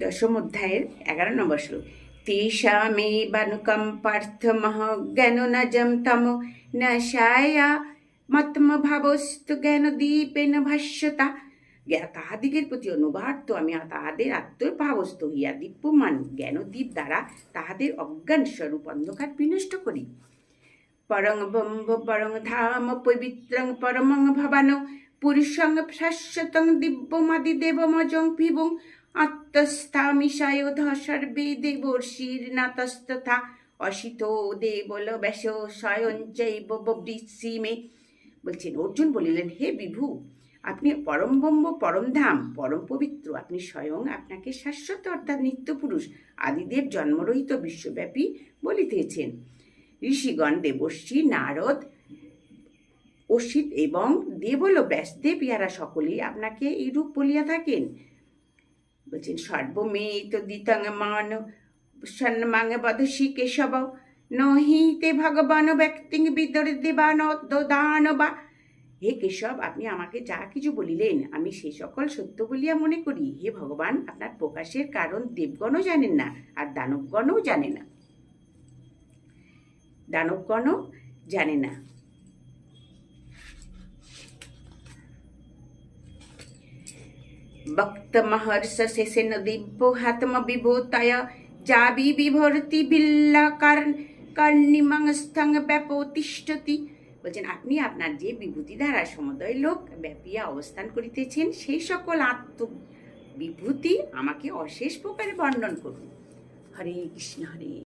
দশম অধ্যায়ের 11 নম্বর শ্লোক। তেষামেবানুকম পার্থমহ জ্ঞাননজম তম নাশায়া মত্মভাবস্তু জ্ঞানদীপেন ভাষ্যতা। তাহাদিগের প্রতি অনুবাদ আমি তাহাদের আত্মভাবস্থ হইয়া দীপ্যমান জ্ঞানদীপ দ্বারা তাহাদের অজ্ঞান স্বরূপ অন্ধকার বিনষ্ট করি। পরং ব্রহ্ম পরং ধাম পবিত্রং পরমং ভবান পুরুষং শাশ্বতং দিব্যমাদি দেবমজং পিবং আত্মস্থামিশায়োধ সর্বে দেবর্ষির নাতস্তথা অসিত দেবল ব্যাস স্বয়ঞ্চৈব বৃশ্চিমে। বলছেন, অর্জুন বলিলেন, হে বিভু, আপনি পরম ব্রহ্ম, পরম ধাম, পরম পবিত্র। আপনি স্বয়ং আপনাকে শাশ্বত অর্থাৎ নিত্য পুরুষ আদিদেব জন্মরহিত বিশ্বব্যাপী বলিতেছেন। ঋষিগণ, দেবর্ষি, নারদ, অসিত এবং দেবল ব্যাসদেব ইহারা সকলেই আপনাকে এইরূপ বলিয়া থাকেন। বলছেন, সর্বমেত দিতং মান সন্মাং বদসি কেশব নহিতে ভগবান ব্যক্তিং বিদর্দেবান দানবা। হে কেশব, আপনি আমাকে যা কিছু বলিলেন আমি সে সকল সত্য বলিয়া মনে করি। হে ভগবান, আপনার প্রকাশের কারণ দেবগণও জানেন না, আর দানবগণও জানে না। দানবগণও জানে না। বক্তমহর্ষ শেষেন দিব্য হাতম বিভূতায় জাবি বিভর্তি বিল্লা কর্ণিমাংস্থং ব্যাপতিষ্ঠতি। বলছেন, আপনি আপনার যে বিভূতি দ্বারা সমুদয় লোক ব্যাপিয়া অবস্থান করিতেছেন সেই সকল আত্মবিভূতি আমাকে অশেষ প্রকারে বর্ণন করুন। হরে কৃষ্ণ, হরে